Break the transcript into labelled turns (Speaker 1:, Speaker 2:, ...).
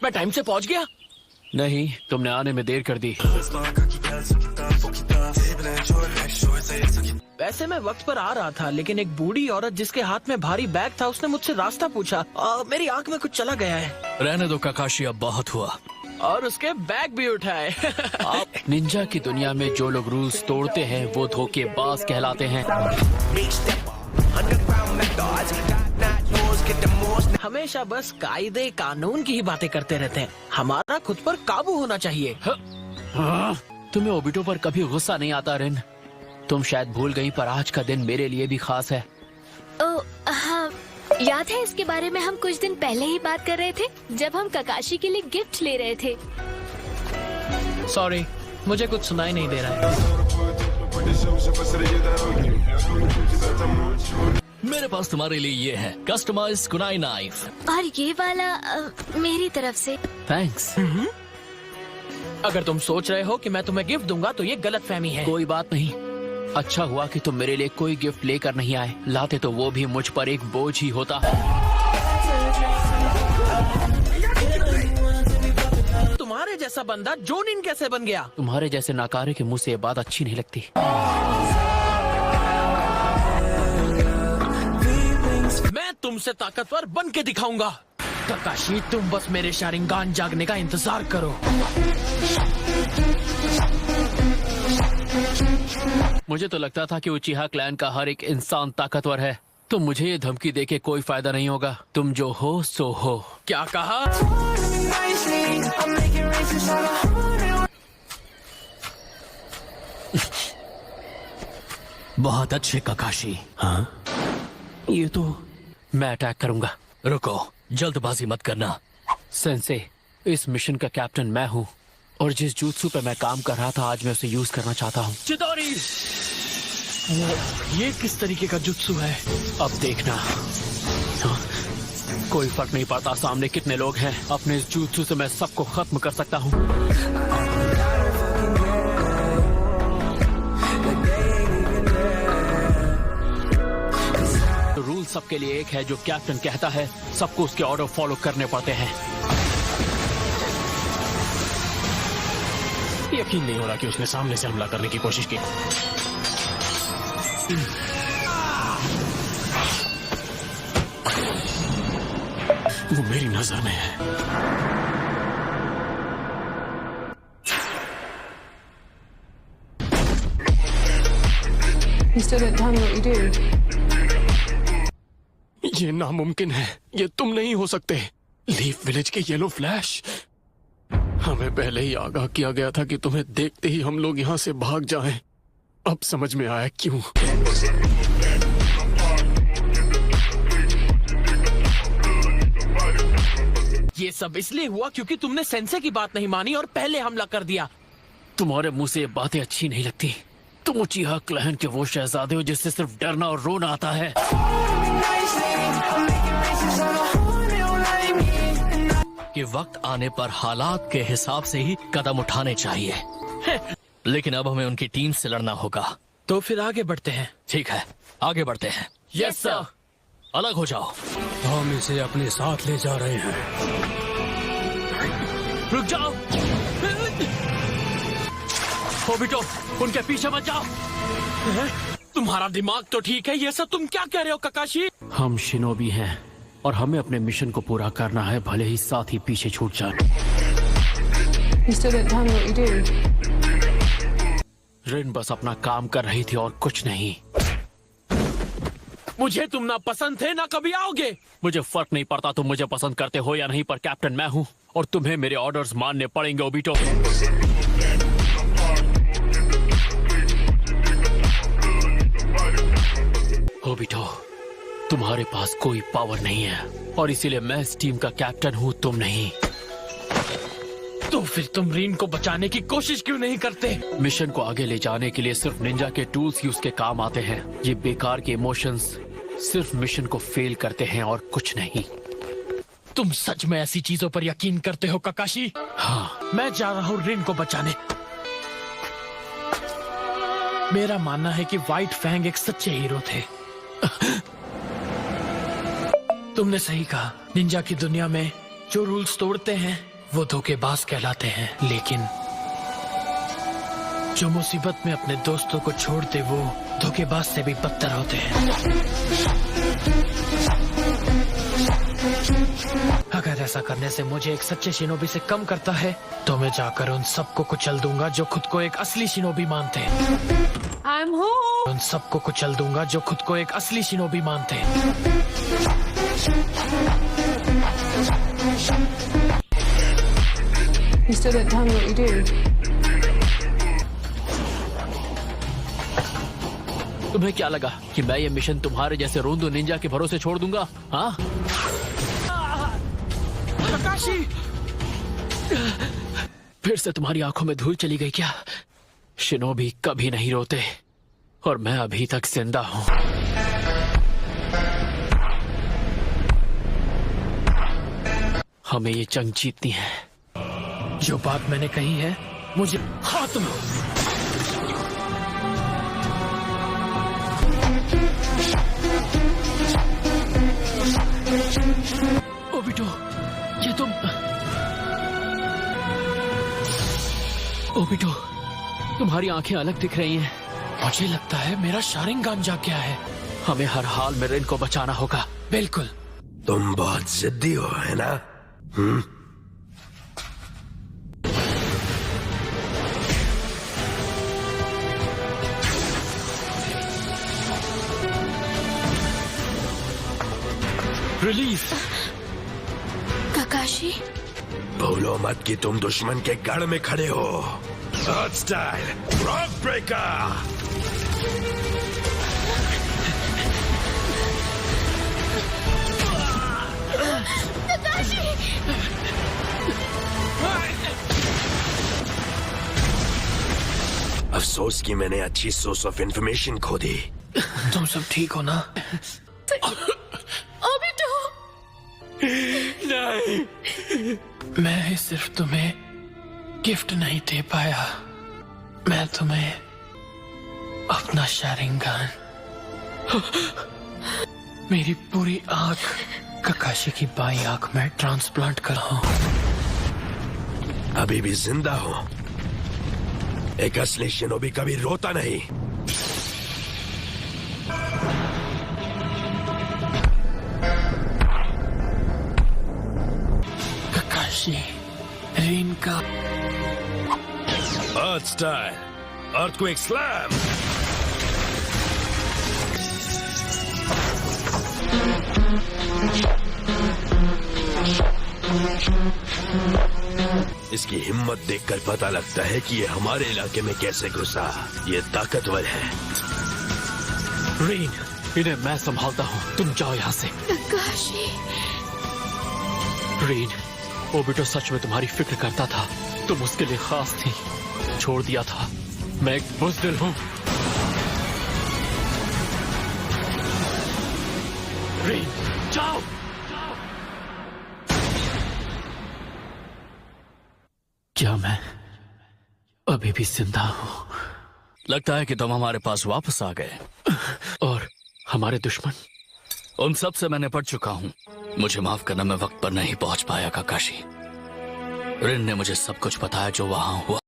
Speaker 1: मैं टाइम से पहुंच गया?
Speaker 2: नहीं, तुमने आने में देर कर दी।
Speaker 1: वैसे मैं वक्त पर आ रहा था, लेकिन एक बूढ़ी औरत जिसके हाथ में भारी बैग था, उसने मुझसे रास्ता पूछा। मेरी आंख में कुछ चला गया है।
Speaker 3: रहने दो काकाशी, अब बहुत हुआ।
Speaker 1: और उसके बैग भी उठाए।
Speaker 2: आप निंजा की दुनिया में जो लोग रूल्स तोड़ते हैं वो धोखेबाज कहलाते हैं।
Speaker 1: हमेशा बस कायदे कानून की ही बातें करते रहते हैं। हमारा खुद पर काबू होना चाहिए।
Speaker 2: तुम्हें ओबिटो पर कभी गुस्सा नहीं आता रिन? तुम शायद भूल गई, पर आज का दिन मेरे लिए भी खास है।
Speaker 4: हाँ, याद है इसके बारे में हम कुछ दिन पहले ही बात कर रहे थे, जब हम काकाशी के लिए गिफ्ट ले रहे थे।
Speaker 1: सॉरी, मुझे कुछ सुनाई नहीं दे रहा है।
Speaker 3: मेरे पास तुम्हारे लिए ये है कस्टमाइज्ड कुनाई नाइफ।
Speaker 4: और ये वाला मेरी तरफ से।
Speaker 2: थैंक्स।
Speaker 1: अगर तुम सोच रहे हो कि मैं तुम्हें गिफ्ट दूंगा तो ये गलतफहमी है।
Speaker 2: कोई बात नहीं। अच्छा हुआ कि तुम मेरे लिए कोई गिफ्ट लेकर नहीं आए। लाते तो वो भी मुझ पर एक बोझ ही होता।
Speaker 1: तुम्हारे जैसा बंदा जोनिन कैसे बन गया?
Speaker 2: तुम्हारे जैसे नाकारे के मुंह से ये बात अच्छी नहीं लगती।
Speaker 1: मैं तुमसे ताकतवर बन के दिखाऊंगा। काकाशी, तुम बस मेरे शारिंगान जागने का इंतजार करो।
Speaker 2: मुझे तो लगता था कि उचिहा क्लैन का हर एक इंसान ताकतवर है। तो मुझे ये धमकी देके कोई फायदा नहीं होगा। तुम जो हो सो हो।
Speaker 1: क्या कहा?
Speaker 3: बहुत अच्छे काकाशी।
Speaker 2: हाँ, ये तो मैं अटैक करूंगा।
Speaker 3: रुको, जल्दबाजी मत करना।
Speaker 2: सेंसे, इस मिशन का कैप्टन मैं हूँ, और जिस जूत्सु पे मैं काम कर रहा था आज मैं उसे यूज करना चाहता हूँ।
Speaker 1: चिदोरी! ये किस तरीके का जुत्सु है?
Speaker 2: अब देखना। हाँ, कोई फर्क नहीं पड़ता सामने कितने लोग हैं। अपने इस जूत्सु से मैं सबको खत्म कर सकता हूँ। रूल सबके लिए एक है। जो कैप्टन कहता है सबको उसके ऑर्डर फॉलो करने पड़ते हैं।
Speaker 5: यकीन नहीं हो रहा कि उसने सामने से हमला करने की कोशिश की। वो मेरी नजर में है।
Speaker 6: You still don't tell me what you do.
Speaker 5: ये नामुमकिन है। ये तुम नहीं हो सकते। लीफ विलेज के येलो फ्लैश। हमें पहले ही आगाह किया गया था कि तुम्हें देखते ही हम लोग यहाँ से भाग जाएं। अब समझ में आया क्यों।
Speaker 1: ये सब इसलिए हुआ क्योंकि तुमने सेंसे की बात नहीं मानी और पहले हमला कर दिया।
Speaker 2: तुम्हारे मुंह से ये बातें अच्छी नहीं लगती। तुम उचिहा क्लैन के वो शहजादे हो जिससे सिर्फ डरना और रोना आता है।
Speaker 3: कि वक्त आने पर हालात के हिसाब से ही कदम उठाने चाहिए। लेकिन अब हमें उनकी टीम से लड़ना होगा।
Speaker 1: तो फिर आगे बढ़ते हैं।
Speaker 3: ठीक है, आगे बढ़ते हैं।
Speaker 1: Yes sir.
Speaker 3: अलग हो जाओ।
Speaker 5: हम इसे अपने साथ ले जा रहे हैं।
Speaker 1: रुक जाओ। ओबिटो, उनके पीछे मत जाओ। तुम्हारा दिमाग तो ठीक है। ये सब तुम क्या कह रहे हो काकाशी?
Speaker 2: हम शिनोबी हैं और हमें अपने मिशन को पूरा करना है, भले ही साथ ही पीछे छूट जाए।
Speaker 6: You still don't tell me what you do.
Speaker 2: रिन बस अपना काम कर रही थी और कुछ नहीं।
Speaker 1: मुझे तुम ना पसंद थे ना कभी आओगे।
Speaker 2: मुझे फर्क नहीं पड़ता तुम मुझे पसंद करते हो या नहीं, पर कैप्टन मैं हूँ और तुम्हें मेरे ऑर्डर्स मानने पड़ेंगे ओबिटो। ओबिटो, तुम्हारे पास कोई पावर नहीं है और इसीलिए मैं इस टीम का कैप्टन हूँ, तुम नहीं।
Speaker 1: तो फिर तुम रीन को बचाने की कोशिश क्यों नहीं करते?
Speaker 2: मिशन को आगे ले जाने के लिए सिर्फ निंजा के टूल्स ही उसके काम आते हैं। ये बेकार के इमोशंस सिर्फ मिशन को फेल करते हैं और कुछ नहीं।
Speaker 1: तुम सच में ऐसी चीजों पर यकीन करते हो काकाशी?
Speaker 2: हाँ,
Speaker 1: मैं जा रहा हूँ रिन को बचाने। मेरा मानना है कि व्हाइट फैंग एक सच्चे हीरो थे। तुमने सही कहा। निंजा की दुनिया में जो रूल्स तोड़ते हैं वो धोखेबाज कहलाते हैं, लेकिन जो मुसीबत में अपने दोस्तों को छोड़ते वो धोखेबाज से भी बदतर होते हैं। अगर ऐसा करने से मुझे एक सच्चे शिनोबी से कम करता है तो मैं जाकर उन सबको कुचल दूंगा जो खुद को एक असली शिनोबी मानते हैं।
Speaker 6: I'm home.
Speaker 1: उन सबको कुचल दूंगा जो खुद को एक असली शिनोबी मानते हैं।
Speaker 6: You still don't tell me what you do.
Speaker 2: तुम्हें क्या लगा कि मैं ये मिशन तुम्हारे जैसे रोंदो निंजा के भरोसे छोड़ दूंगा? हाँ,
Speaker 1: काकाशी!
Speaker 2: फिर से तुम्हारी आंखों में धूल चली गई क्या? शिनोबी कभी नहीं रोते और मैं अभी तक जिंदा हूँ। हमें ये जंग जीतनी है।
Speaker 1: जो बात मैंने कही है मुझे हाथ में।
Speaker 2: ओबिटो, ये तुम। ओबिटो, तुम्हारी आंखें अलग दिख रही हैं।
Speaker 1: मुझे लगता है मेरा शारिंगान जाग गया है।
Speaker 2: हमें हर हाल में रिन को बचाना होगा।
Speaker 1: बिल्कुल।
Speaker 7: तुम बहुत जिद्दी हो, है ना?
Speaker 2: रिलीज।
Speaker 4: ककाशी,
Speaker 7: भूलो मत कि तुम दुश्मन के गढ़ में खड़े हो। Hot style rock breaker. अफसोस कि मैंने अच्छी सोर्स ऑफ इंफॉर्मेशन खो दी।
Speaker 1: तुम सब ठीक हो ना?
Speaker 7: नहीं,
Speaker 1: मैं सिर्फ तुम्हें गिफ्ट नहीं दे पाया, मैं तुम्हें अपना शारिंगान, मेरी पूरी आंख ककाशी की बाई आंख में ट्रांसप्लांट कर रहा हूं।
Speaker 7: अभी भी जिंदा हो। एक असली शिनोबी कभी रोता नहीं।
Speaker 1: ककाशी, रीन का
Speaker 7: अर्थ स्टाइल अर्थक्वेक स्लैम। इसकी हिम्मत देखकर पता लगता है कि ये हमारे इलाके में कैसे घुसा। ये ताकतवर है।
Speaker 2: रीन, इन्हें मैं संभालता हूँ, तुम जाओ यहाँ से।
Speaker 4: ककाशी।
Speaker 2: रीन, ओबिटो सच में तुम्हारी फिक्र करता था। तुम उसके लिए खास थी। छोड़ दिया था। मैं एक बुज़दिल हूँ। रीन, जाओ। क्या मैं अभी भी जिंदा हूँ?
Speaker 3: लगता है कि तुम हमारे पास वापस आ गए।
Speaker 2: और हमारे दुश्मन?
Speaker 3: उन सब से मैं निपट चुका हूँ। मुझे माफ करना, मैं वक्त पर नहीं पहुंच पाया ककाशी। रिन ने मुझे सब कुछ बताया जो वहां हुआ।